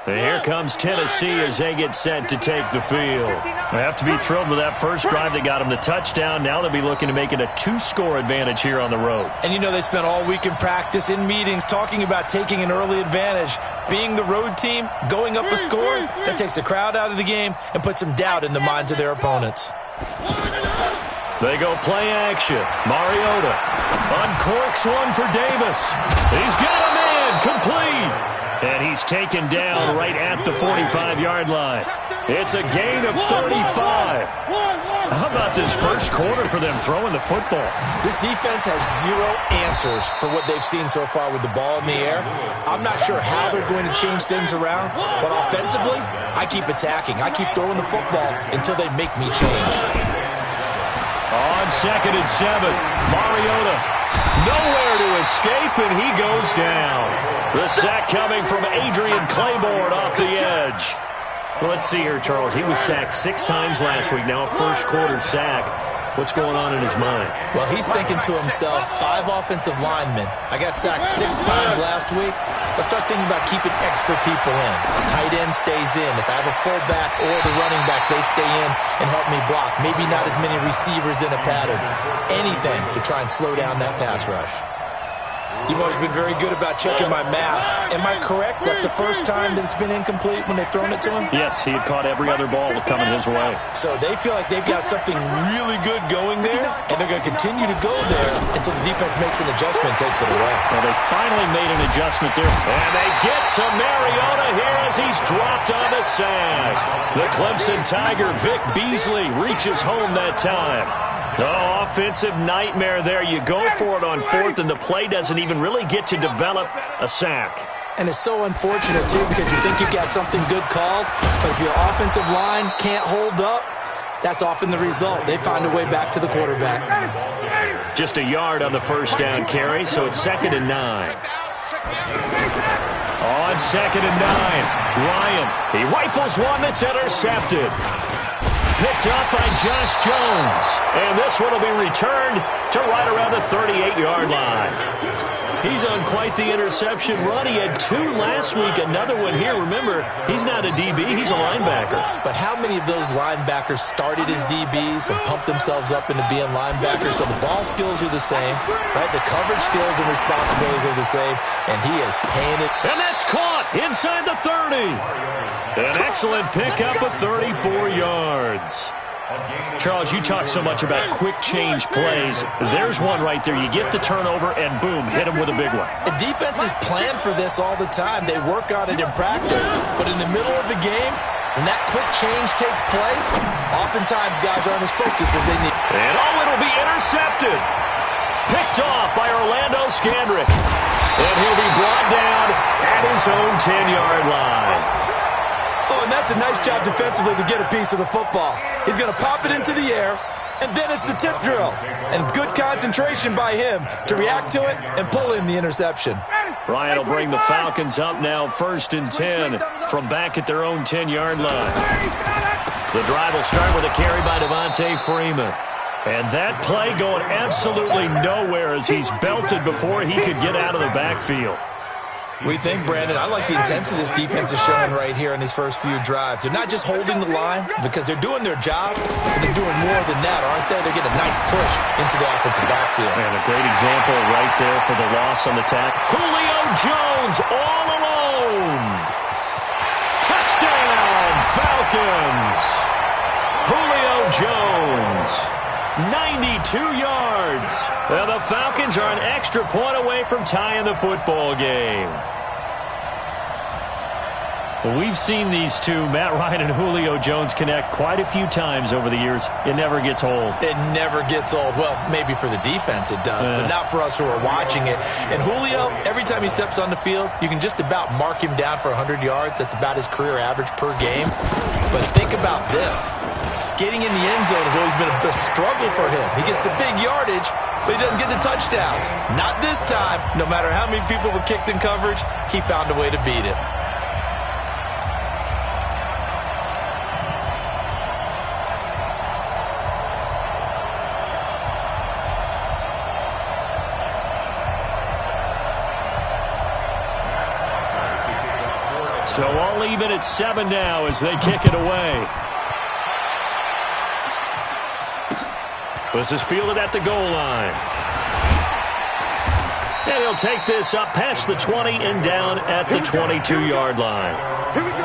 And here comes Tennessee as they get set to take the field. They have to be thrilled with that first drive that got them the touchdown. Now they'll be looking to make it a 2-score advantage here on the road. And you know they spent all week in practice, in meetings, talking about taking an early advantage. Being the road team, going up a score, that takes the crowd out of the game and puts some doubt in the minds of their opponents. They go play action. Mariota uncorks one for Davis. He's got a man complete. And he's taken down right at the 45-yard line. It's a gain of 35. How about this first quarter for them throwing the football? This defense has zero answers for what they've seen so far with the ball in the air. I'm not sure how they're going to change things around, but offensively, I keep attacking. I keep throwing the football until they make me change. On 2nd and 7, Mariota nowhere to escape, and he goes down. The sack coming from Adrian Claiborne off the edge. Let's see here, Charles. He was sacked 6 times last week. Now a first-quarter sack. What's going on in his mind? Well, he's thinking to himself, 5 offensive linemen. I got sacked 6 times last week. Let's start thinking about keeping extra people in. Tight end stays in. If I have a fullback or the running back, they stay in and help me block. Maybe not as many receivers in a pattern. Anything to try and slow down that pass rush. You've always been very good about checking my math. Am I correct? That's the first time that it's been incomplete when they've thrown it to him? Yes, he had caught every other ball coming his way. So they feel like they've got something really good going there, and they're going to continue to go there until the defense makes an adjustment and takes it away. Well, they finally made an adjustment there. And they get to Mariota here as he's dropped on the sack. The Clemson Tiger, Vic Beasley, reaches home that time. Oh, offensive nightmare there. You go for it on 4th, and the play doesn't even really get to develop a sack. And it's so unfortunate, too, because you think you've got something good called, but if your offensive line can't hold up, that's often the result. They find a way back to the quarterback. Just a yard on the first down carry, so it's 2nd and 9. On 2nd and 9, Ryan, he rifles one that's intercepted. Picked up by Josh Jones. And this one will be returned to right around the 38-yard line. He's on quite the interception run. He had 2 last week, another one here. Remember, he's not a DB, he's a linebacker. But how many of those linebackers started as DBs and pumped themselves up into being linebackers? So the ball skills are the same, right? The coverage skills and responsibilities are the same, and he is paying it. And that's caught inside the 30. An excellent pickup of 34 yards. Charles, you talk so much about quick change plays. There's one right there. You get the turnover, and boom, hit him with a big one. The defenses plan for this all the time. They work on it in practice. But in the middle of the game, when that quick change takes place, oftentimes guys aren't as focused as they need. And it'll be intercepted. Picked off by Orlando Scandrick. And he'll be brought down at his own 10-yard line. Oh, and that's a nice job defensively to get a piece of the football. He's going to pop it into the air, and then it's the tip drill. And good concentration by him to react to it and pull in the interception. Ryan will bring the Falcons up now 1st and 10 from back at their own 10-yard line. The drive will start with a carry by Devontae Freeman. And that play going absolutely nowhere as he's belted before he could get out of the backfield. We think, Brandon, I like the intensity this defense is showing right here in these first few drives. They're not just holding the line because they're doing their job, but they're doing more than that, aren't they? They're getting a nice push into the offensive backfield. And a great example right there for the loss on the tackle. Julio Jones all alone. Touchdown, Falcons. Julio Jones. 92 yards. And the Falcons are an extra point away from tying the football game. Well, we've seen these two, Matt Ryan and Julio Jones, connect quite a few times over the years. It never gets old. It never gets old. Well, maybe for the defense it does, but not for us who are watching it. And Julio, every time he steps on the field, you can just about mark him down for 100 yards. That's about his career average per game. But think about this. Getting in the end zone has always been a struggle for him. He gets the big yardage, but he doesn't get the touchdowns. Not this time. No matter how many people were kicked in coverage, he found a way to beat it. So all even at 7 now as they kick it away. This is fielded at the goal line. And he'll take this up past the 20 and down at the 22-yard line. Here we go.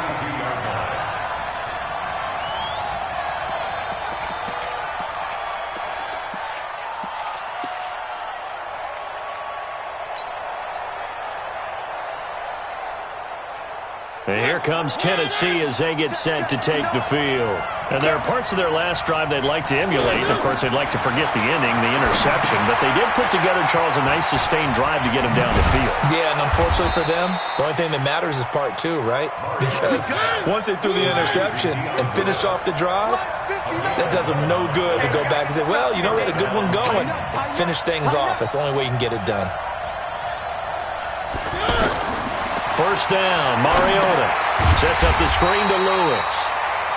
And here comes Tennessee as they get set to take the field. And there are parts of their last drive they'd like to emulate. And, of course, they'd like to forget the ending, the interception. But they did put together, Charles, a nice sustained drive to get them down the field. Yeah, and unfortunately for them, the only thing that matters is part 2, right? Because once they threw the interception and finished off the drive, that does them no good to go back and say, well, you know, we had a good one going. Finish things off. That's the only way you can get it done. First down, Mariota sets up the screen to Lewis.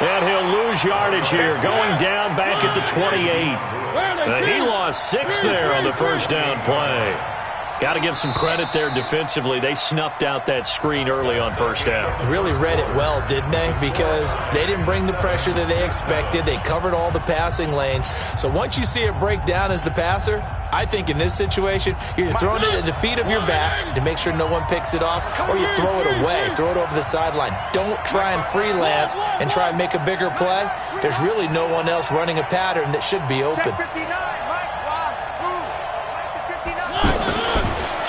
And he'll lose yardage here, going down back at the 28. And he lost 6 there on the first down play. Got to give some credit there defensively. They snuffed out that screen early on first down. Really read it well, didn't they? Because they didn't bring the pressure that they expected. They covered all the passing lanes. So once you see it break down as the passer, I think in this situation, you're throwing it at the feet of your back to make sure no one picks it off, or you throw it away, throw it over the sideline. Don't try and freelance and try and make a bigger play. There's really no one else running a pattern that should be open.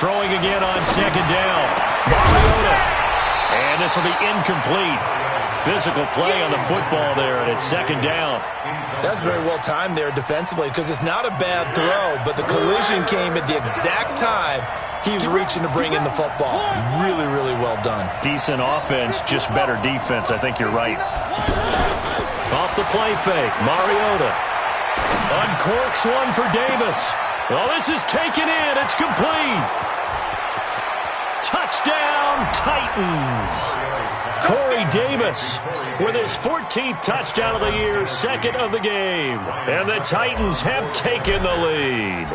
Throwing again on second down. Mariota. And this will be incomplete. Physical play on the football there, and it's second down. That's very well timed there defensively because it's not a bad throw, but the collision came at the exact time he was reaching to bring in the football. Really, really well done. Decent offense, just better defense. I think you're right. Off the play fake, Mariota. Uncorks one for Davis. Well, this is taken in. It's complete. Touchdown, Titans. Corey Davis with his 14th touchdown of the year, second of the game. And the Titans have taken the lead.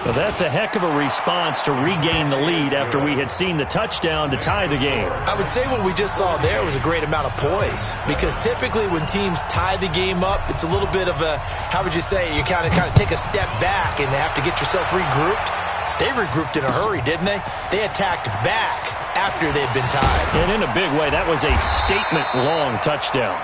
Well, that's a heck of a response to regain the lead after we had seen the touchdown to tie the game. I would say what we just saw there was a great amount of poise, because typically when teams tie the game up, it's a little bit of a, how would you say, you kind of take a step back and have to get yourself regrouped. They regrouped in a hurry, didn't they? They attacked back after they'd been tied. And in a big way, that was a statement-long touchdown.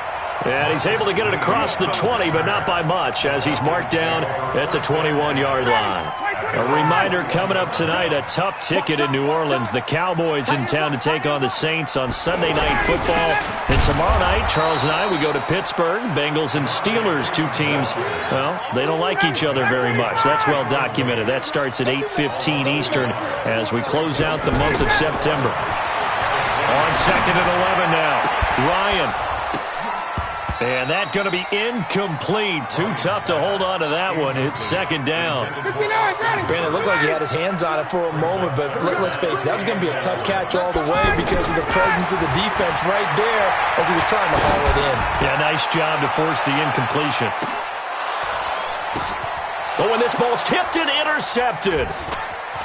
And he's able to get it across the 20, but not by much, as he's marked down at the 21-yard line. A reminder coming up tonight, a tough ticket in New Orleans. The Cowboys in town to take on the Saints on Sunday Night Football. And tomorrow night, Charles and I, we go to Pittsburgh. Bengals and Steelers, two teams, well, they don't like each other very much. That's well documented. That starts at 8:15 Eastern as we close out the month of September. On second and 11 now, Ryan. And that's going to be incomplete. Too tough to hold on to that one. It's second down. Brandon, it looked like he had his hands on it for a moment, but let's face it, that was going to be a tough catch all the way because of the presence of the defense right there as he was trying to haul it in. Yeah, nice job to force the incompletion. Oh, and this ball's tipped and intercepted.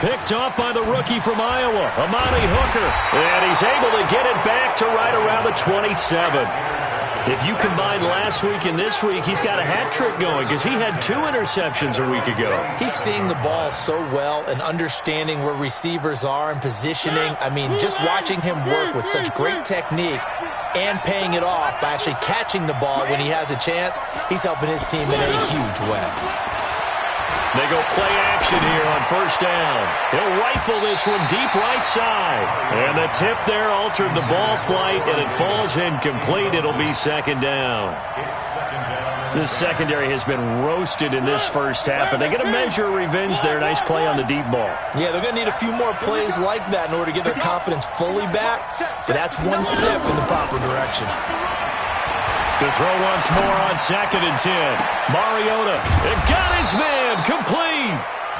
Picked off by the rookie from Iowa, Amani Hooker. And he's able to get it back to right around the 27. If you combine last week and this week, he's got a hat trick going because he had 2 interceptions a week ago. He's seeing the ball so well and understanding where receivers are and positioning. I mean, just watching him work with such great technique and paying it off by actually catching the ball when he has a chance, he's helping his team in a huge way. They go play action here on first down. He'll rifle this one deep right side. And the tip there altered the ball flight, and it falls incomplete. It'll be second down. This secondary has been roasted in this first half, and they're going to measure revenge there. Nice play on the deep ball. Yeah, they're going to need a few more plays like that in order to get their confidence fully back. But that's one step in the proper direction. To throw once more on second and 10. Mariota, it got his man, complete.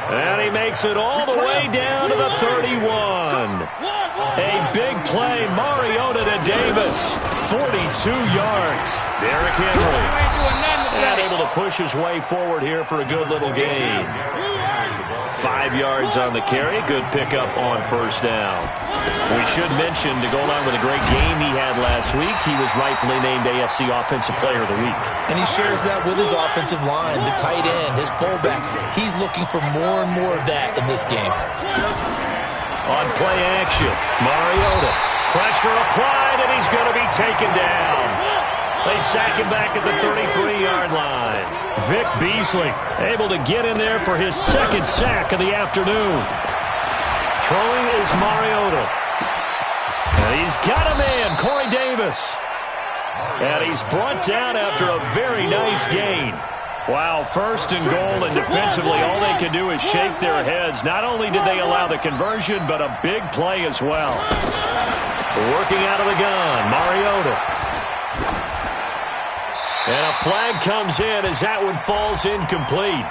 And he makes it all the way down to the 31. A big play, Mariota to Davis. 40 yards. Derrick Henry. And able to push his way forward here for a good little gain. 5 yards on the carry. Good pickup on first down. We should mention, to go along with a great game he had last week, he was rightfully named AFC Offensive Player of the Week. And he shares that with his offensive line, the tight end, his fullback. He's looking for more and more of that in this game. On play action, Mariota. Pressure applied, and he's going to be taken down. They sack him back at the 33-yard line. Vic Beasley able to get in there for his second sack of the afternoon. Throwing is Mariota. And he's got a man, Corey Davis. And he's brought down after a very nice gain. Wow, first and goal, and defensively all they can do is shake their heads. Not only did they allow the conversion, but a big play as well. Working out of the gun, Mariota. And a flag comes in as that one falls incomplete.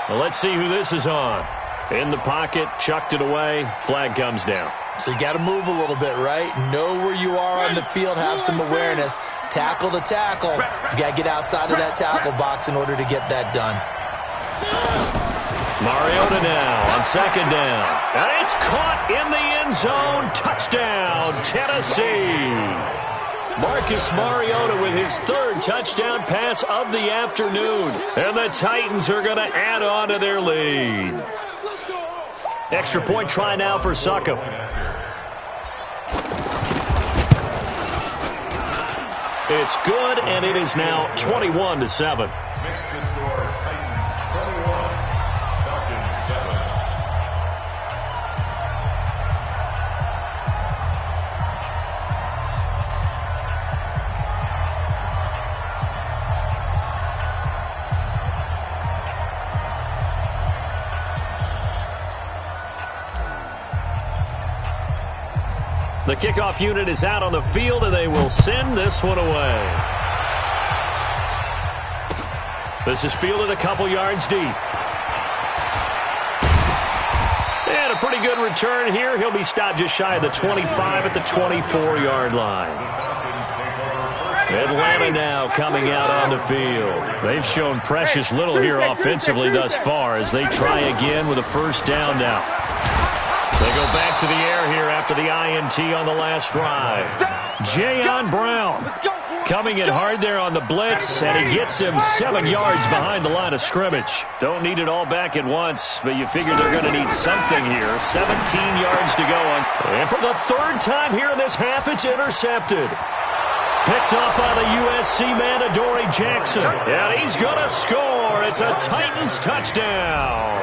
Well, let's see who this is on. In the pocket, chucked it away, flag comes down. So you got to move a little bit, right? Know where you are on the field, have some awareness. Tackle to tackle. You got to get outside of that tackle box in order to get that done. Mariota now on second down. And it's caught in the end zone. Touchdown, Tennessee. Marcus Mariota with his third touchdown pass of the afternoon. And the Titans are going to add on to their lead. Extra point try now for Succop. It's good, and it is now 21-7. The kickoff unit is out on the field, and they will send this one away. This is fielded a couple yards deep. And a pretty good return here. He'll be stopped just shy of the 25 at the 24-yard line. Atlanta now coming out on the field. They've shown precious little here offensively thus far as they try again with a first down now. They go back to the air here after the INT on the last drive. Jayon Brown coming in hard there on the blitz, and he gets him 7 yards behind the line of scrimmage. Don't need it all back at once, but you figure they're going to need something here. 17 yards to go. And for the third time here in this half, it's intercepted. Picked up by the USC man, Adoree Jackson. And he's going to score. It's a Titans touchdown.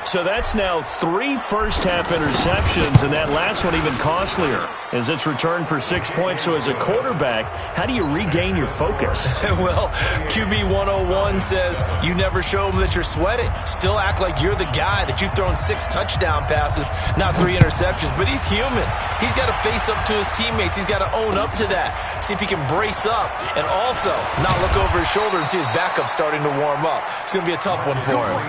So that's now 3 first-half interceptions, and that last one even costlier as it's returned for 6 points. So as a quarterback, how do you regain your focus? Well, QB 101 says you never show them that you're sweating. Still act like you're the guy, that you've thrown 6 touchdown passes, not 3 interceptions. But he's human. He's got to face up to his teammates. He's got to own up to that. See if he can brace up and also not look over his shoulder and see his backup starting to warm up. It's going to be a tough one for him.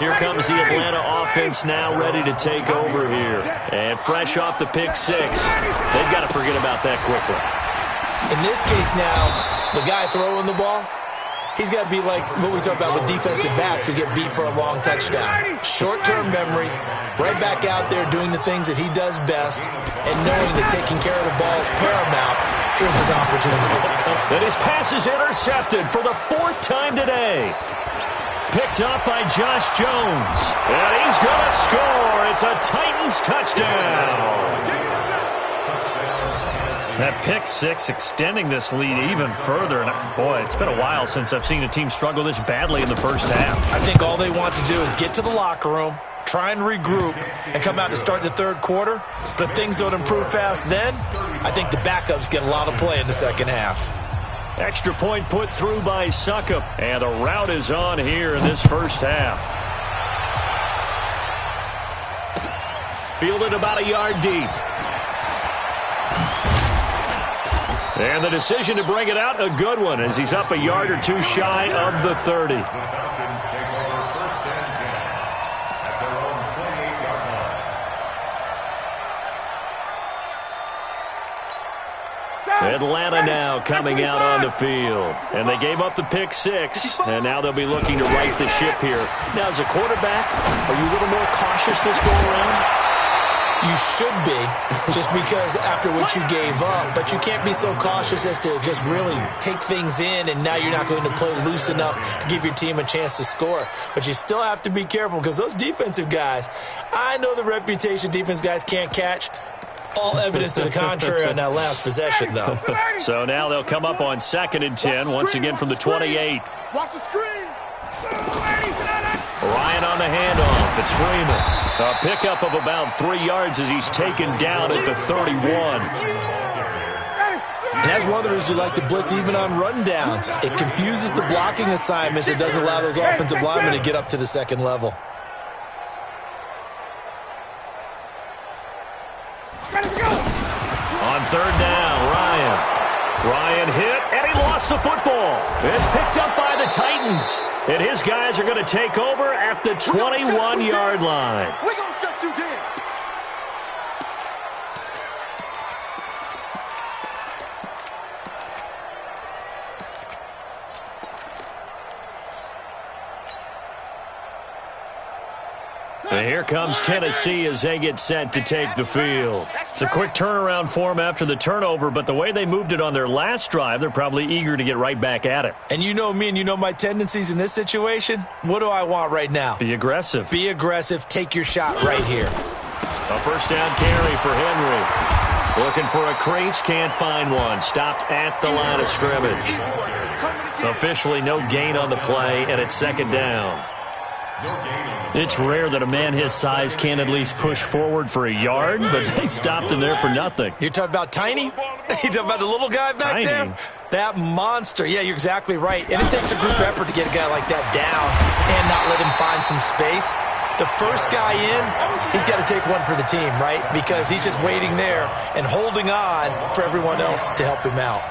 Here comes the Atlanta offense now ready to take over here. And fresh off the pick 6, they've got to forget about that quickly. In this case now, the guy throwing the ball, he's got to be like what we talk about with defensive backs who get beat for a long touchdown. Short-term memory, right back out there doing the things that he does best, and knowing that taking care of the ball is paramount. Here's his opportunity. And his pass is intercepted for the 4th time today. Picked up by Josh Jones. And he's going to score. It's a Titans touchdown. That pick 6 extending this lead even further. And boy, it's been a while since I've seen a team struggle this badly in the first half. I think all they want to do is get to the locker room, try and regroup, and come out to start the third quarter. But if things don't improve fast then, I think the backups get a lot of play in the second half. Extra point put through by Succop. And the route is on here in this first half. Fielded about a yard deep. And the decision to bring it out, a good one, as he's up a yard or 2 shy of the 30. Atlanta now coming out on the field. And they gave up the pick 6, and now they'll be looking to right the ship here. Now, as a quarterback, are you a little more cautious this go around? You should be, just because after what you gave up. But you can't be so cautious as to just really take things in, and now you're not going to play loose enough to give your team a chance to score. But you still have to be careful, because those defensive guys, I know the reputation defense guys can't catch. All evidence to the contrary on that last possession, though. So now they'll come up on 2nd and 10, once again from the 28. Watch the screen. Ryan on the handoff. It's Freeman. A pickup of about 3 yards as he's taken down at the 31. And that's one of the reasons you like to blitz even on rundowns. It confuses the blocking assignments. It doesn't allow those offensive linemen to get up to the second level. On 3rd down, Ryan hit, and he lost the football. It's picked up by the Titans. And his guys are going to take over at the 21-yard line. We're going to shut you down. And here comes Tennessee as they get set to take the field. It's a quick turnaround for them after the turnover, but the way they moved it on their last drive, they're probably eager to get right back at it. And you know me and you know my tendencies in this situation. What do I want right now? Be aggressive. Be aggressive. Take your shot right here. A 1st down carry for Henry. Looking for a crease, can't find one. Stopped at the line of scrimmage. Officially no gain on the play, and it's 2nd down. It's rare that a man his size can't at least push forward for a yard, but they stopped him there for nothing. You're talking about Tiny? You talking about the little guy back there? That monster. Yeah, you're exactly right. And it takes a group effort to get a guy like that down and not let him find some space. The first guy in, he's got to take one for the team, right? Because he's just waiting there and holding on for everyone else to help him out.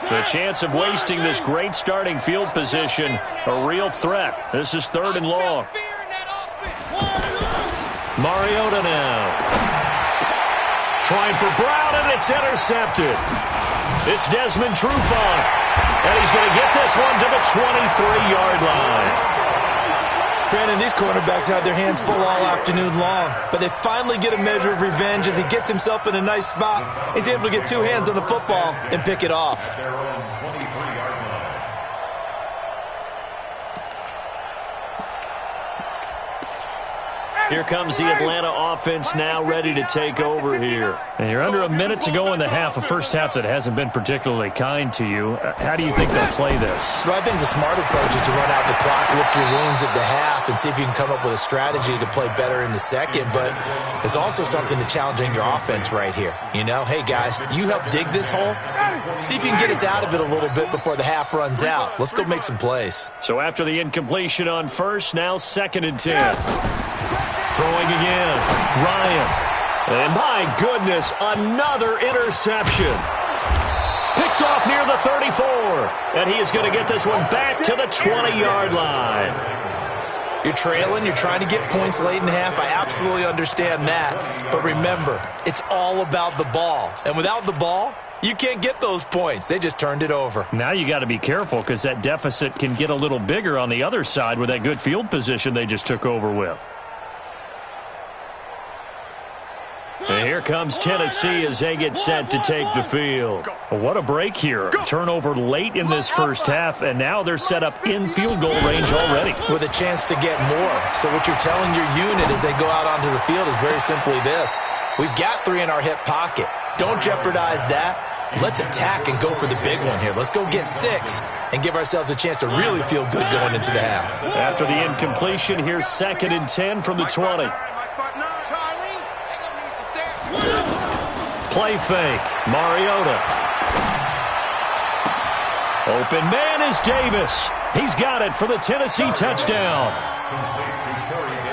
The chance of wasting this great starting field position, a real threat. This is 3rd and long. Mariota now. Trying for Brown, and it's intercepted. It's Desmond Trufant, and he's going to get this one to the 23-yard line. Brandon, these cornerbacks had their hands full all afternoon long, but they finally get a measure of revenge as he gets himself in a nice spot. He's able to get 2 hands on the football and pick it off. Here comes the Atlanta offense now ready to take over here. And you're under a minute to go in the half, a first half that hasn't been particularly kind to you. How do you think they'll play this? Well, I think the smart approach is to run out the clock, lick your wounds at the half, and see if you can come up with a strategy to play better in the second. But there's also something to challenging your offense right here. You know, hey, guys, you help dig this hole. See if you can get us out of it a little bit before the half runs out. Let's go make some plays. So after the incompletion on first, now 2nd and 10. Throwing again, Ryan. And my goodness, another interception. Picked off near the 34. And he is going to get this one back to the 20-yard line. You're trailing. You're trying to get points late in the half. I absolutely understand that. But remember, it's all about the ball. And without the ball, you can't get those points. They just turned it over. Now you got to be careful because that deficit can get a little bigger on the other side with that good field position they just took over with. And here comes Tennessee as they get set to take the field. Well, what a break here. Turnover late in this first half, and now they're set up in field goal range already. With a chance to get more. So what you're telling your unit as they go out onto the field is very simply this. We've got 3 in our hip pocket. Don't jeopardize that. Let's attack and go for the big one here. Let's go get 6 and give ourselves a chance to really feel good going into the half. After the incompletion, here's 2nd and 10 from the 20. Play fake. Mariota. Open man is Davis. He's got it for the Tennessee touchdown.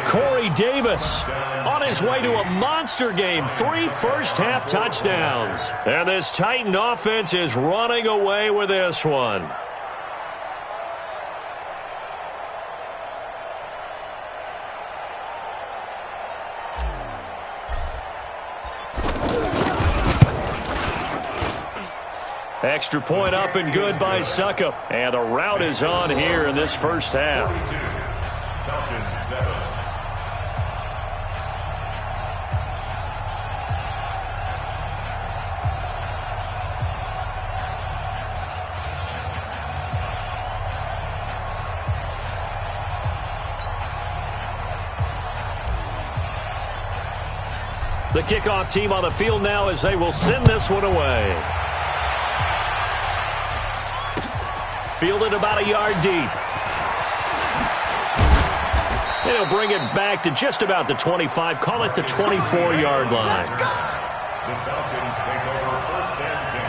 Corey Davis on his way to a monster game. 3 first-half touchdowns. And this Titan offense is running away with this one. Extra point up and good by Suckup. And the rout is on here in this first half. The kickoff team on the field now as they will send this one away. Fielded about a yard deep. He'll bring it back to just about the 25. Call it the 24-yard line. The Falcons take over first and 10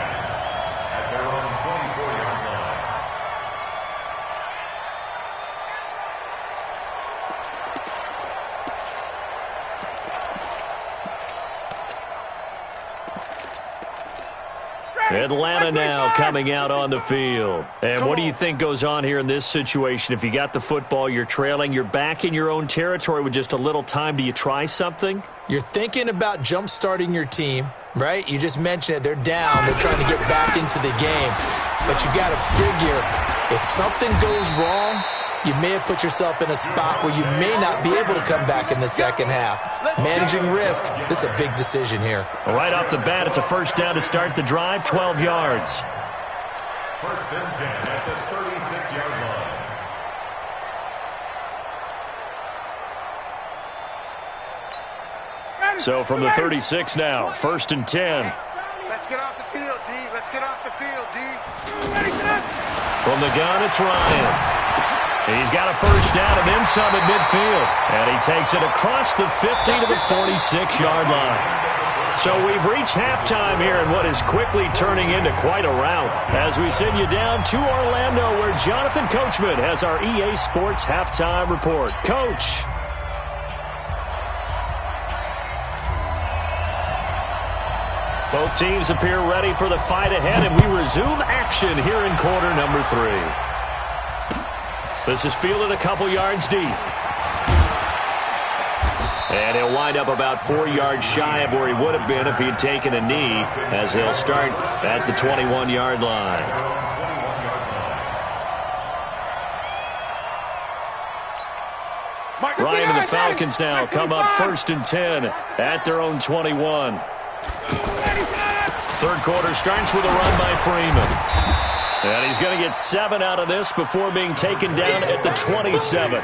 at their own 24-yard line. Atlanta now coming out on the field. And what do you think goes on here in this situation? If you got the football, you're trailing, you're back in your own territory with just a little time. Do you try something? You're thinking about jump-starting your team, right? You just mentioned it. They're down. They're trying to get back into the game. But you got to figure if something goes wrong, you may have put yourself in a spot where you may not be able to come back in the second half. Managing risk, this is a big decision here. Right off the bat, it's a first down to start the drive, 12 yards. First and 10 at the 36-yard line. So from the 36 now, first and 10. Let's get off the field, D. Let's get off the field, D. From the gun, it's Ryan. He's got a first down and then some at midfield. And he takes it across the 50 to the 46-yard line. So we've reached halftime here in what is quickly turning into quite a rout as we send you down to Orlando where Jonathan Coachman has our EA Sports halftime report. Coach. Both teams appear ready for the fight ahead, and we resume action here in quarter number 3. This is fielded a couple yards deep. And he'll wind up about 4 yards shy of where he would have been if he had taken a knee as they'll start at the 21-yard line. Ryan and the Falcons now come up first and 10 at their own 21. Third quarter starts with a run by Freeman. And he's going to get 7 out of this before being taken down at the 27.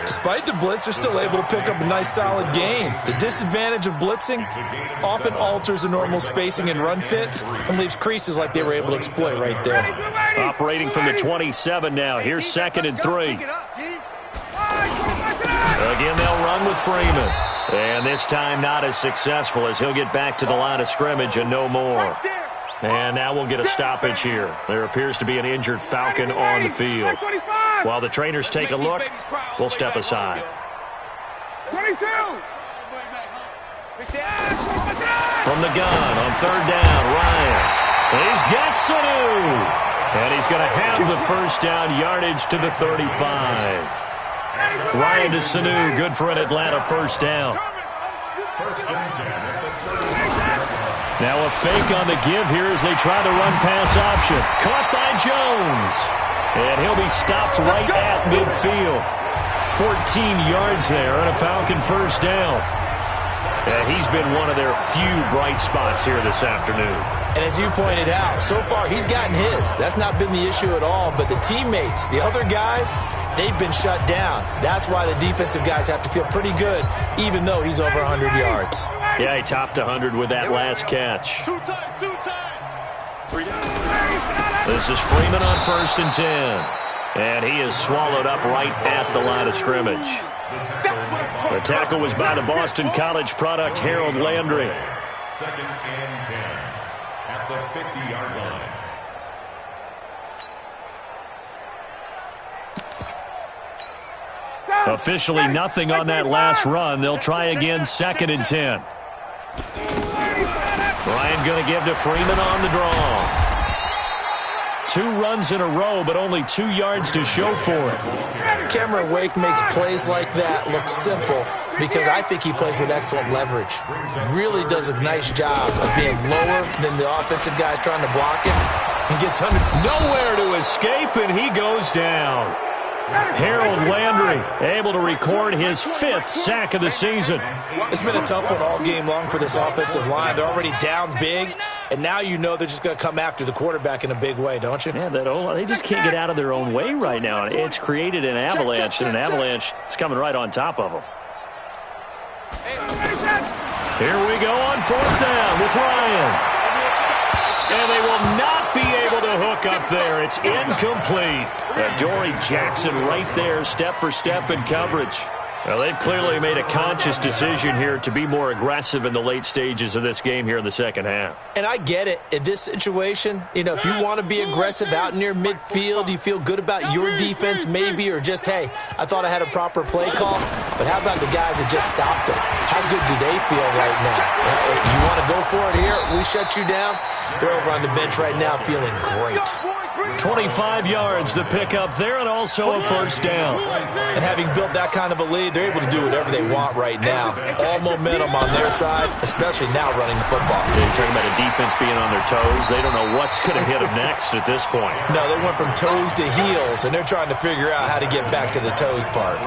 Despite the blitz, they're still able to pick up a nice, solid gain. The disadvantage of blitzing often alters the normal spacing and run fits and leaves creases like they were able to exploit right there. Operating from the 27 now. Here's second and 3. Again, they'll run with Freeman. And this time not as successful as he'll get back to the line of scrimmage and no more. And now we'll get a stoppage here. There appears to be an injured Falcon on the field. While the trainers take a look, we'll step aside. 22. From the gun on third down, Ryan. He's got Sanu. And he's going to have the first down yardage to the 35. Ryan to Sanu, good for an Atlanta first down. Now a fake on the give here as they try the run-pass option. Caught by Jones. And he'll be stopped right at midfield. 14 yards there and a Falcon first down. And he's been one of their few bright spots here this afternoon. And as you pointed out, so far he's gotten his. That's not been the issue at all. But the teammates, the other guys, they've been shut down. That's why the defensive guys have to feel pretty good, even though he's over 100 yards. Yeah, he topped 100 with that last catch. 2 times. 3 down. This is Freeman on first and 10. And he is swallowed up right at the line of scrimmage. The tackle was by the Boston College product, Harold Landry. Second and 10 at the 50-yard line. Officially nothing on that last run. They'll try again second and 10. Ryan going to give to Freeman on the draw. 2 runs in a row, but only 2 yards to show for it. Cameron Wake makes plays like that look simple because I think he plays with excellent leverage. Really does a nice job of being lower than the offensive guys trying to block him and gets under. Nowhere to escape, and he goes down. Harold Landry able to record his 5th sack of the season. It's been a tough one all game long for this offensive line. They're already down big, and now you know they're just going to come after the quarterback in a big way, don't you? Yeah, they just can't get out of their own way right now. It's created an avalanche, and an avalanche is coming right on top of them. Here we go on 4th down with Ryan. And they will not be able to hook up there. It's incomplete. Dory Jackson right there, step for step in coverage. Well, they've clearly made a conscious decision here to be more aggressive in the late stages of this game here in the second half. And I get it. In this situation, if you want to be aggressive out near midfield, you feel good about your defense maybe, or just, hey, I thought I had a proper play call. But how about the guys that just stopped them? How good do they feel right now? You want to go for it here? We shut you down? They're over on the bench right now feeling great. 25 yards the pickup there, and also a 1st down. And having built that kind of a lead, they're able to do whatever they want right now. All momentum on their side, especially now running the football. You're talking about a defense being on their toes. They don't know what's going to hit them next at this point. No, they went from toes to heels, and they're trying to figure out how to get back to the toes part.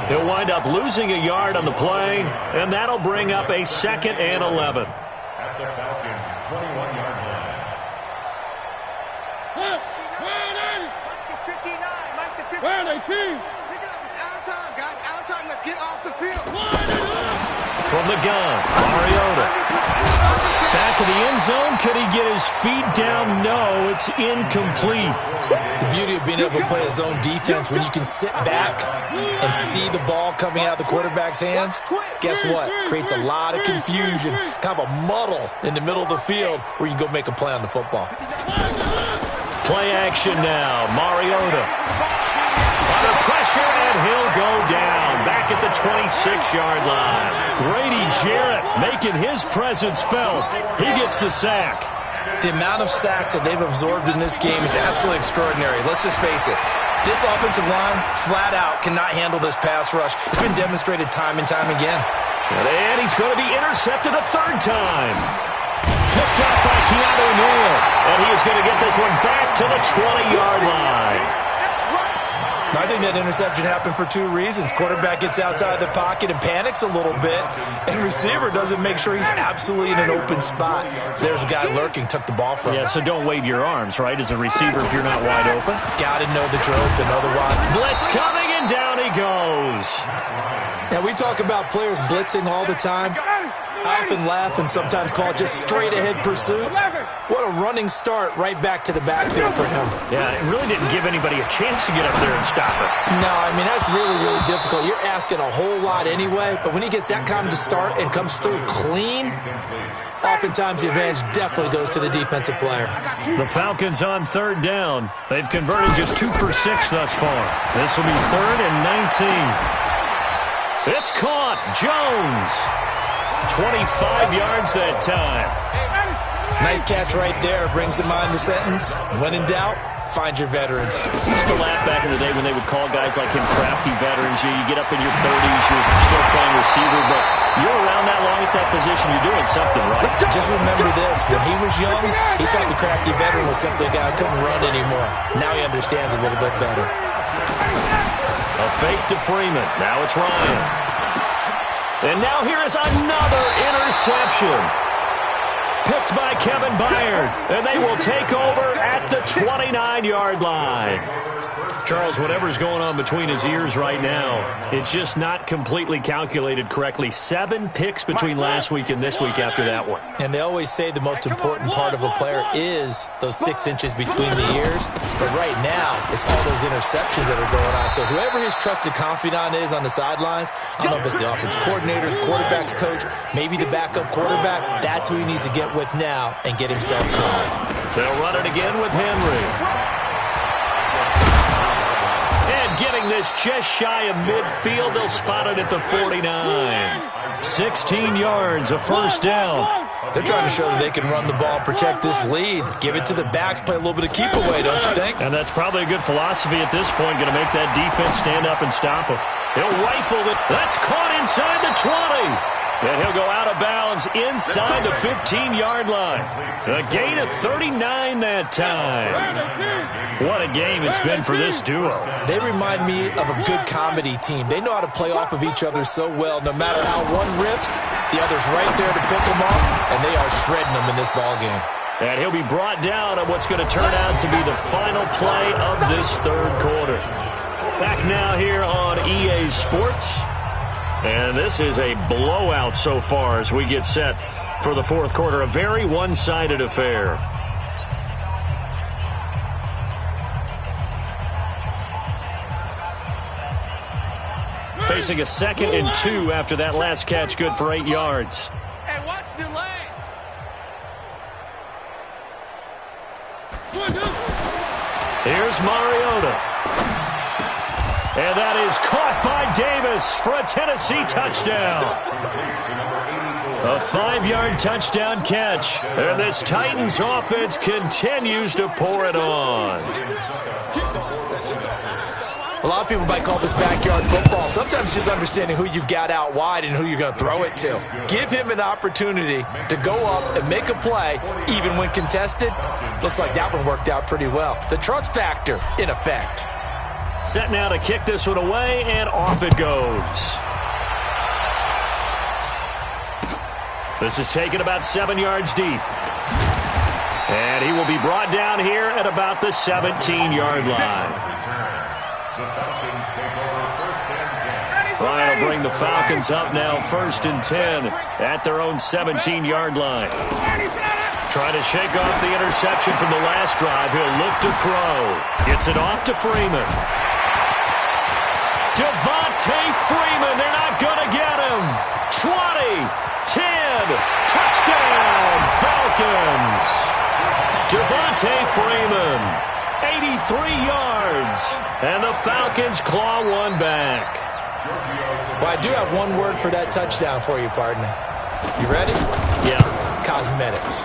He'll wind up losing a yard on the play, and that'll bring up a 2nd and 11. At the Falcons' 21-yard line. Where are they, team? Pick it up. It's our time, guys. Our time. Let's get off the field. From the gun, Mariota. Back of the end zone. Could he get his feet down? No, it's incomplete. The beauty of being able to play a zone defense when you can sit back and see the ball coming out of the quarterback's hands, guess what? Creates a lot of confusion, kind of a muddle in the middle of the field where you can go make a play on the football. Play action now. Mariota. Under pressure, and he'll go down. Back at the 26-yard line. Grady Jarrett making his presence felt. He gets the sack. The amount of sacks that they've absorbed in this game is absolutely extraordinary. Let's just face it. This offensive line, flat out, cannot handle this pass rush. It's been demonstrated time and time again. And he's going to be intercepted a 3rd time. Picked up by Keanu Neal. And he is going to get this one back to the 20-yard line. I think that interception happened for 2 reasons. Quarterback gets outside the pocket and panics a little bit, and receiver doesn't make sure he's absolutely in an open spot. So there's a guy lurking, took the ball from him. Yeah, so don't wave your arms, right, as a receiver if you're not wide open. Got to know that you're open, otherwise. Blitz coming, and down he goes. Now, we talk about players blitzing all the time. I often laugh and sometimes call it just straight-ahead pursuit. What a running start right back to the backfield for him. Yeah, it really didn't give anybody a chance to get up there and stop it. No, I mean, that's really, really difficult. You're asking a whole lot anyway, but when he gets that kind of start and comes through clean, oftentimes the advantage definitely goes to the defensive player. The Falcons on 3rd down. They've converted just 2 for 6 thus far. This will be 3rd and 19. It's caught. Jones. 25 yards that time. Nice catch right there. Brings to mind the sentence, when in doubt, find your veterans. I used to laugh back in the day when they would call guys like him crafty veterans. You get up in your 30s, you're still playing receiver, but you're around that long at that position, you're doing something right. Just remember this. When he was young, he thought the crafty veteran was simply a guy who couldn't run anymore. Now he understands a little bit better. A fake to Freeman. Now it's Ryan. And now here is another interception. Picked by Kevin Byard. And they will take over at the 29-yard line. Charles, whatever's going on between his ears right now, it's just not completely calculated correctly. 7 picks between last week and this week after that one. And they always say the most important part of a player is those 6 inches between the ears. But right now, it's all those interceptions that are going on. So whoever his trusted confidant is on the sidelines, I don't know if it's the offense coordinator, the quarterback's coach, maybe the backup quarterback, that's who he needs to get with now and get himself going. They'll run it again with Henry. Getting this just shy of midfield. They'll spot it at the 49. 16 yards, a 1st down. They're trying to show that they can run the ball and protect this lead. Give it to the backs, play a little bit of keep away, don't you think? And that's probably a good philosophy at this point, going to make that defense stand up and stop him. He'll rifle it. That's caught inside the 20. And he'll go out of bounds inside the 15-yard line. A gain of 39 that time. What a game it's been for this duo. They remind me of a good comedy team. They know how to play off of each other so well. No matter how one riffs, the other's right there to pick them off, and they are shredding them in this ball game. And he'll be brought down on what's going to turn out to be the final play of this third quarter. Back now here on EA Sports. And this is a blowout so far as we get set for the fourth quarter. A very one-sided affair. Facing a 2nd and 2 after that last catch, good for 8 yards. Hey, watch the lane. Here's Mariota. And that is caught by Davis for a Tennessee touchdown. A 5-yard touchdown catch. And this Titans offense continues to pour it on. A lot of people might call this backyard football. Sometimes just understanding who you've got out wide and who you're going to throw it to. Give him an opportunity to go up and make a play, even when contested. Looks like that one worked out pretty well. The trust factor, in effect. Set now to kick this one away, and off it goes. This is taken about 7 yards deep. And he will be brought down here at about the 17-yard line. Ryan will bring the Falcons up now, 1st and 10 at their own 17-yard line. Trying to shake off the interception from the last drive. He'll look to throw. Gets it off to Freeman. Devontae Freeman, they're not going to get him. 20, 10, touchdown, Falcons. Devontae Freeman, 83 yards, and the Falcons claw one back. Well, I do have one word for that touchdown for you, partner. You ready? Yeah. Cosmetics.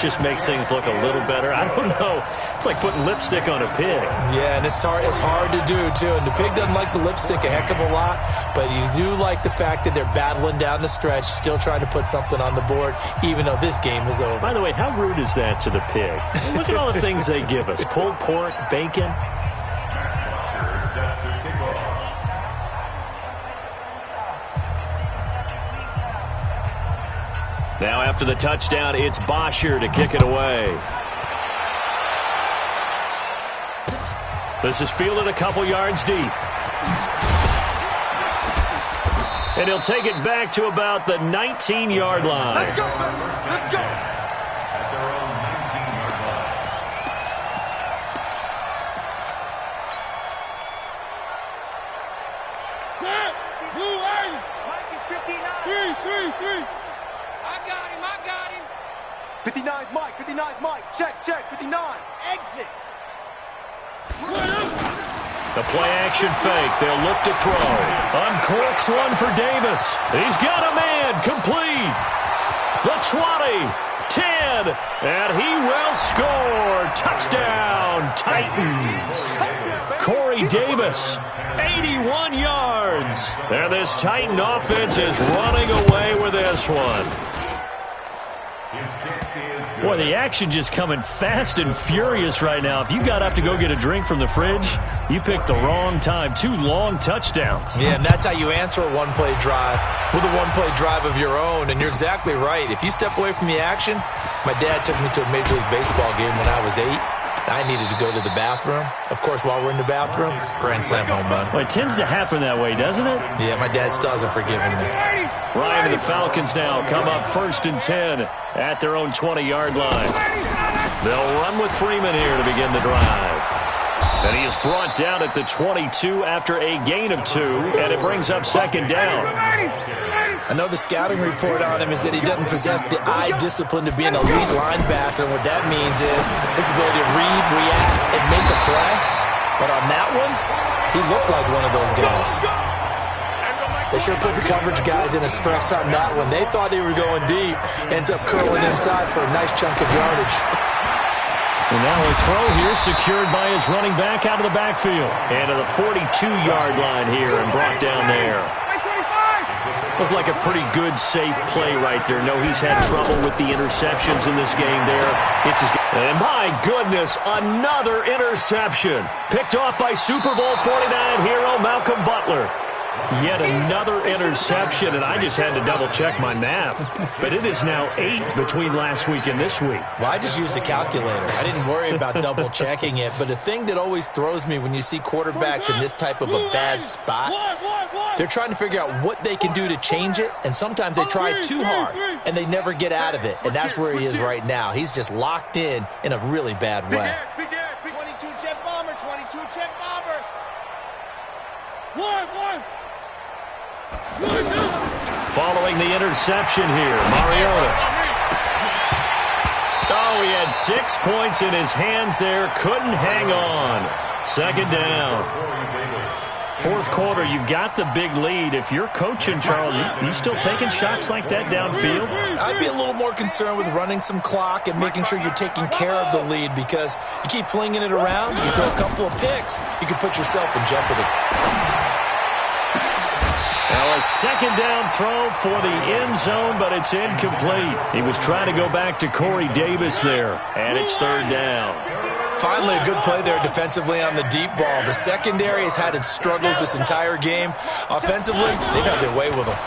Just makes things look a little better. I don't know. It's like putting lipstick on a pig. Yeah, and it's hard to do, too. And the pig doesn't like the lipstick a heck of a lot, but you do like the fact that they're battling down the stretch, still trying to put something on the board, even though this game is over. By the way, how rude is that to the pig? Look at all the things they give us. Pulled pork, bacon. Now after the touchdown, it's Bosher to kick it away. This is fielded a couple yards deep. And he'll take it back to about the 19-yard line. Let's go, let's go. At their own 19-yard line. Set. Blue line. Mike is 59. 3. I got him. 59's Mike. 59's Mike. Check. 59. Exit. The play-action fake. They'll look to throw. Uncorks one for Davis. He's got a man. Complete. The 20. 10. And he will score. Touchdown, Titans. Corey Davis, 81 yards. And this Titan offense is running away with this one. Boy, the action just coming fast and furious right now. If you got up to go get a drink from the fridge, you picked the wrong time. 2 long touchdowns. Yeah, and that's how you answer a one-play drive with a one-play drive of your own. And you're exactly right. If you step away from the action, my dad took me to a Major League Baseball game when I was 8. I needed to go to the bathroom. Of course, while we're in the bathroom, grand slam home run. Well, it tends to happen that way, doesn't it? Yeah, my dad still hasn't forgiven me. Ryan and the Falcons now come up 1st and 10 at their own 20-yard line. They'll run with Freeman here to begin the drive. And he is brought down at the 22 after a gain of 2, and it brings up 2nd down. I know the scouting report on him is that he doesn't possess the eye discipline to be an elite linebacker. And what that means is his ability to read, react, and make a play. But on that one, he looked like one of those guys. They sure put the coverage guys in a stress on that one. They thought they were going deep. Ends up curling inside for a nice chunk of yardage. And now a throw here secured by his running back out of the backfield. And to the 42-yard line here and brought down there. Looked like a pretty good, safe play right there. No, he's had trouble with the interceptions in this game there. And my goodness, another interception. Picked off by Super Bowl 49 hero Malcolm Butler. Yet another interception, and I just had to double-check my math. But it is now 8 between last week and this week. Well, I just used a calculator. I didn't worry about double-checking it. But the thing that always throws me when you see quarterbacks in this type of a bad spot, they're trying to figure out what they can do to change it, and sometimes they try too hard, and they never get out of it. And that's where he is right now. He's just locked in a really bad way. 22 jet bomber, 22 jet bomber. Following the interception here, Mariota. Oh, he had 6 points in his hands there. Couldn't hang on. Second down. Fourth quarter, you've got the big lead. If you're coaching, Charles, you still taking shots like that downfield? I'd be a little more concerned with running some clock and making sure you're taking care of the lead, because you keep flinging it around, you throw a couple of picks, you can put yourself in jeopardy. Now a second down throw for the end zone, but it's incomplete. He was trying to go back to Corey Davis there, and it's third down. Finally, a good play there defensively on the deep ball. The secondary has had its struggles this entire game. Offensively, they've had their way with them.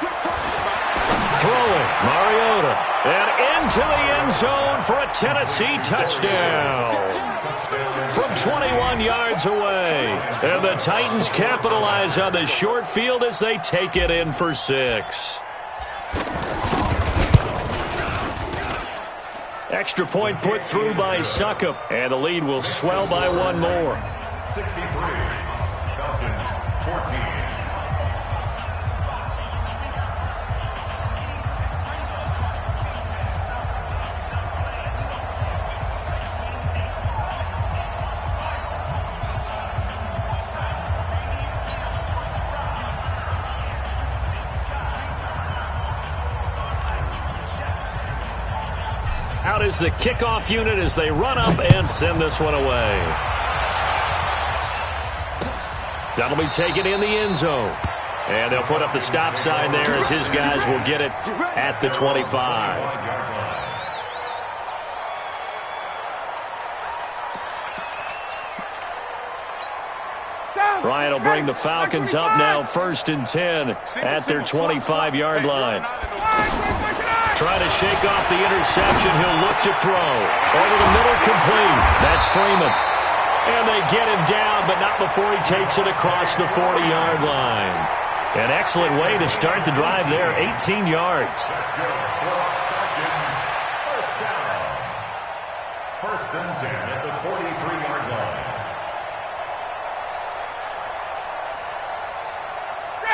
Throwing, Mariota, and into the end zone for a Tennessee touchdown. From 21 yards away. And the Titans capitalize on the short field as they take it in for 6. Extra point put through by Succop, and the lead will swell by one more. 63, Falcons 14. Out is the kickoff unit as they run up and send this one away. That'll be taken in the end zone. And they'll put up the stop sign there as his guys will get it at the 25. Ryan will bring the Falcons up now, 1st and 10 at their 25-yard line. Trying to shake off the interception. He'll look to throw. Over the middle, complete. That's Freeman. And they get him down, but not before he takes it across the 40-yard line. An excellent way to start the drive there, 18 yards. That's good. First down. 1st and 10 at the 43-yard line.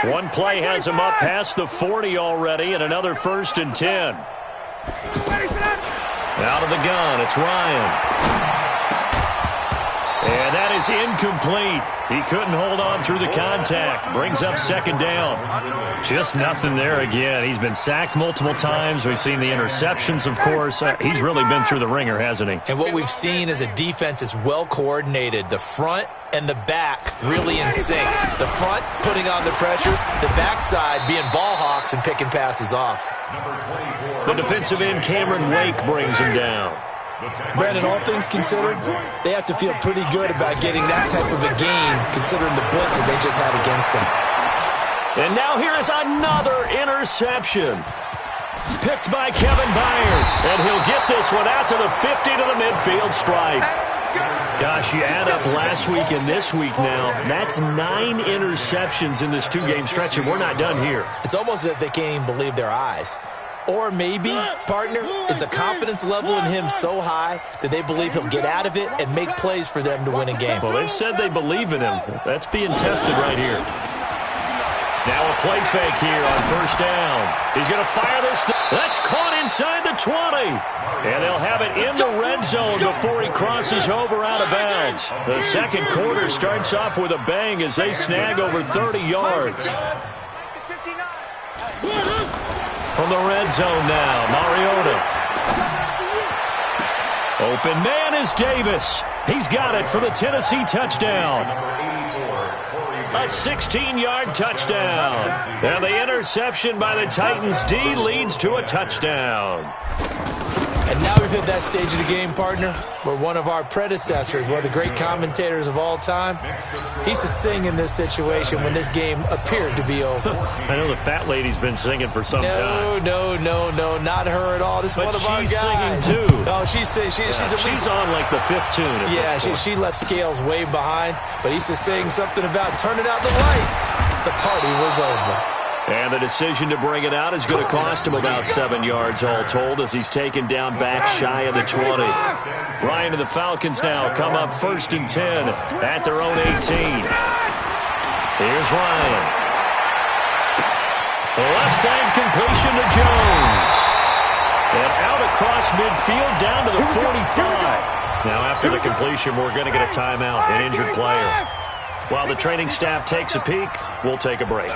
One play has him up past the 40 already, and another 1st and 10. Out of the gun, it's Ryan. And that is incomplete. He couldn't hold on through the contact. Brings up 2nd down. Just nothing there again. He's been sacked multiple times. We've seen the interceptions, of course. He's really been through the ringer, hasn't he? And what we've seen is a defense that's well coordinated. The front and the back really in sync. The front putting on the pressure, the backside being ball hawks and picking passes off. The defensive end, Cameron Wake, brings him down. Brandon, all things considered, they have to feel pretty good about getting that type of a gain, considering the blitz that they just had against them. And now here is another interception. Picked by Kevin Byard. And he'll get this one out to the 50 to the midfield strike. Gosh, you add up last week and this week now, that's 9 interceptions in this 2-game stretch, and we're not done here. It's almost as if they can't even believe their eyes. Or maybe, partner, is the confidence level in him so high that they believe he'll get out of it and make plays for them to win a game. Well, they've said they believe in him. That's being tested right here. Now a play fake here on 1st down. He's going to fire this. That's caught inside the 20. And they'll have it in the red zone before he crosses over out of bounds. The second quarter starts off with a bang as they snag over 30 yards. From the red zone now, Mariota. Open man is Davis. He's got it for the Tennessee touchdown. A 16-yard touchdown. And the interception by the Titans D leads to a touchdown. And now we've hit that stage of the game, partner, where one of our predecessors, one of the great commentators of all time, he used to sing in this situation when this game appeared to be over. I know the fat lady's been singing for some time. No, not her at all. This is one of our guys. But she's singing, too. Oh, she's on like the fifth tune at this point. She left Scales way behind, but he used to sing something about turning out the lights. The party was over. And the decision to bring it out is going to cost him about 7 yards all told as he's taken down back shy of the 20. Ryan and the Falcons now come up 1st and 10 at their own 18. Here's Ryan. Left side completion to Jones. And out across midfield down to the 45. Now after the completion, we're going to get a timeout, an injured player. While the training staff takes a peek, we'll take a break.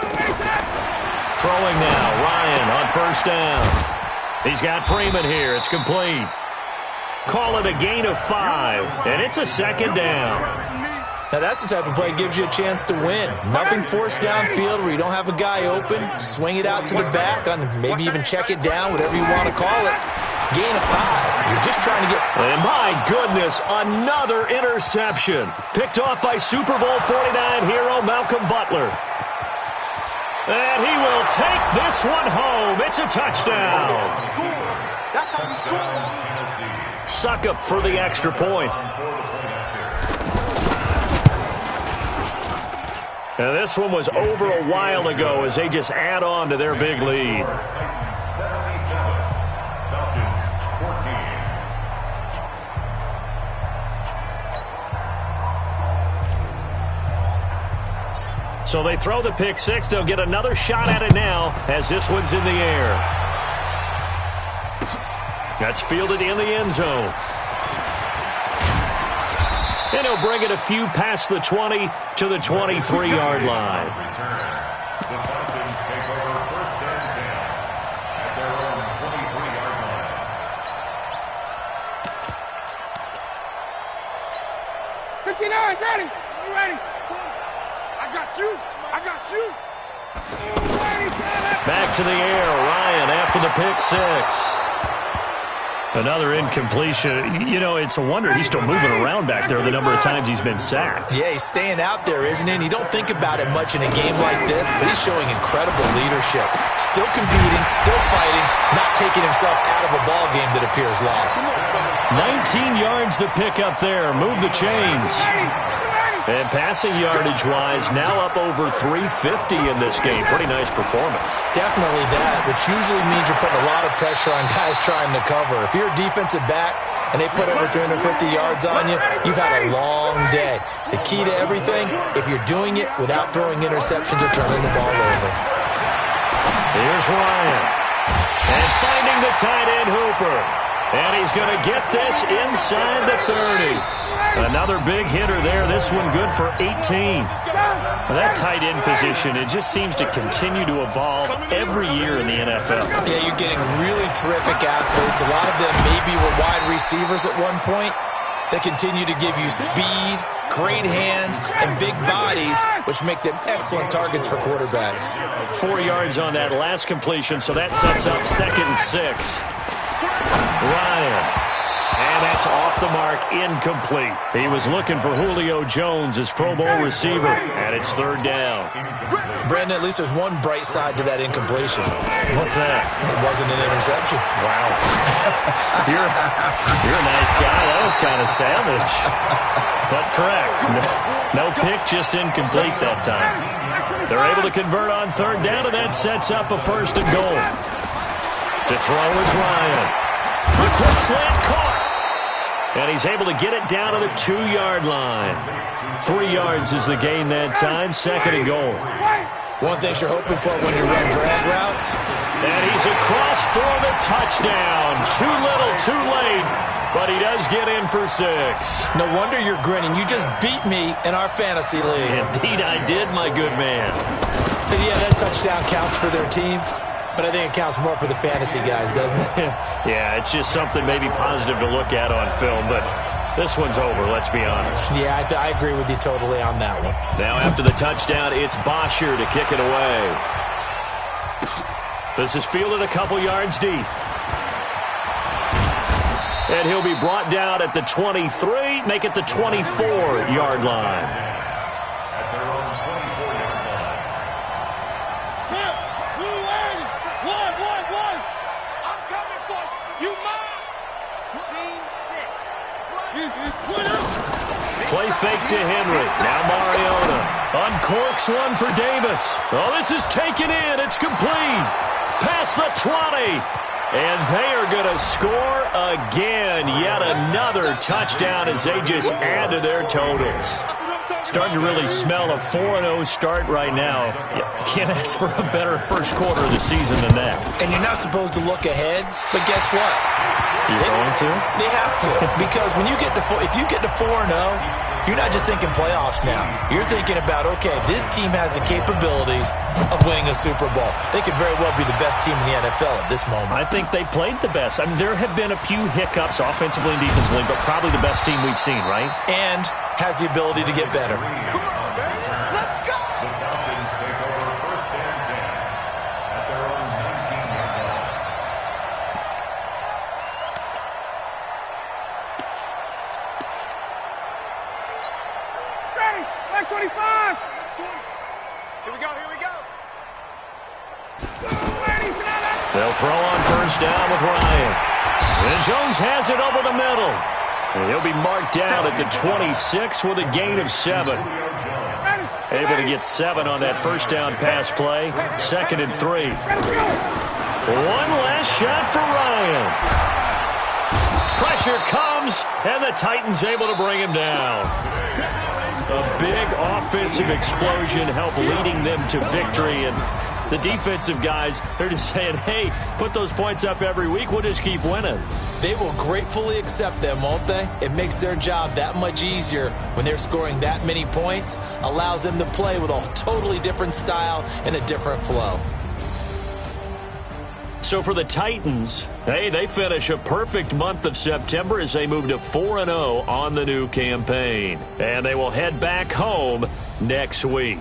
Throwing now, Ryan on 1st down. He's got Freeman here. It's complete. Call it a gain of 5, and it's a 2nd down. Now that's the type of play that gives you a chance to win. Nothing forced downfield where you don't have a guy open. Swing it out to the back, on maybe even check it down, whatever you want to call it. Gain of 5. You're just trying to get... And my goodness, another interception. Picked off by Super Bowl 49 hero Malcolm Butler. And he will take this one home. It's a touchdown. Suckup for the extra point. And this one was over a while ago as they just add on to their big lead. So they throw the pick 6. They'll get another shot at it now as this one's in the air. That's fielded in the end zone. And he'll bring it a few past the 20 to the 23-yard line. The Falcons take over 1st and 10 at their own 23-yard line. Ready? You ready? I got you. Back to the air, Ryan after the pick 6. Another incompletion. You know, it's a wonder he's still moving around back there the number of times he's been sacked. Yeah, he's staying out there, isn't he? And you don't think about it much in a game like this, but he's showing incredible leadership. Still competing, still fighting, not taking himself out of a ball game that appears lost. 19 yards to pick up there. Move the chains. And passing yardage-wise, now up over 350 in this game. Pretty nice performance. Definitely that, which usually means you're putting a lot of pressure on guys trying to cover. If you're a defensive back and they put over 350 yards on you, you've had a long day. The key to everything, if you're doing it without throwing interceptions or turning the ball over. Here's Ryan. And finding the tight end Hooper. And he's going to get this inside the 30. Another big hitter there. This one good for 18. That tight end position, it just seems to continue to evolve every year in the NFL. Yeah, you're getting really terrific athletes. A lot of them maybe were wide receivers at one point. They continue to give you speed, great hands, and big bodies, which make them excellent targets for quarterbacks. 4 yards on that last completion, so that sets up 2nd and 6. Ryan. And that's off the mark, incomplete. He was looking for Julio Jones, his Pro Bowl receiver, and it's 3rd down. Brandon, at least there's one bright side to that incompletion. What's that? It wasn't an interception. Wow. You're a nice guy. That was kind of savage. But correct. No pick, just incomplete that time. They're able to convert on 3rd down, and that sets up a 1st and goal. To throw is Ryan. A quick slant caught. And he's able to get it down to the 2-yard line. 3 yards is the gain that time. 2nd and goal. One thing you're hoping for when you run drag routes. And he's across for the touchdown. Too little, too late. But he does get in for 6. No wonder you're grinning. You just beat me in our fantasy league. Indeed I did, my good man. And yeah, that touchdown counts for their team. But I think it counts more for the fantasy guys, doesn't it? Yeah, it's just something maybe positive to look at on film, but this one's over, let's be honest. Yeah, I agree with you totally on that one. Now after the touchdown, it's Bosher to kick it away. This is fielded a couple yards deep. And he'll be brought down at the 23, make it the 24-yard line. Play fake to Henry. Now Mariota uncorks one for Davis. Oh, this is taken in. It's complete. Past the 20. And they are going to score again. Yet another touchdown as they just add to their totals. Starting to really smell a 4-0 start right now. You can't ask for a better first quarter of the season than that. And you're not supposed to look ahead, but guess what? You're going to? They have to. Because when you get to if you get to 4-0, you're not just thinking playoffs now. You're thinking about, okay, this team has the capabilities of winning a Super Bowl. They could very well be the best team in the NFL at this moment. I think they played the best. I mean, there have been a few hiccups offensively and defensively, but probably the best team we've seen, right? And has the ability to get better. Come on, baby. Let's go. The Falcons take over first and 10 at their own 19-yard line. Ready. Like 25. Here we go. Here we go. They'll throw on first down with Ryan. And Jones has it over the middle. And he'll be marked down at the 26 with a gain of 7. Able to get 7 on that first down pass play. 2nd and 3. One last shot for Ryan. Pressure comes, and the Titans able to bring him down. A big offensive explosion helped leading them to victory, and the defensive guys, they're just saying, hey, put those points up every week, we'll just keep winning. They will gratefully accept them, won't they? It makes their job that much easier when they're scoring that many points, allows them to play with a totally different style and a different flow. So for the Titans, hey, they finish a perfect month of September as they move to 4-0 on the new campaign. And they will head back home next week.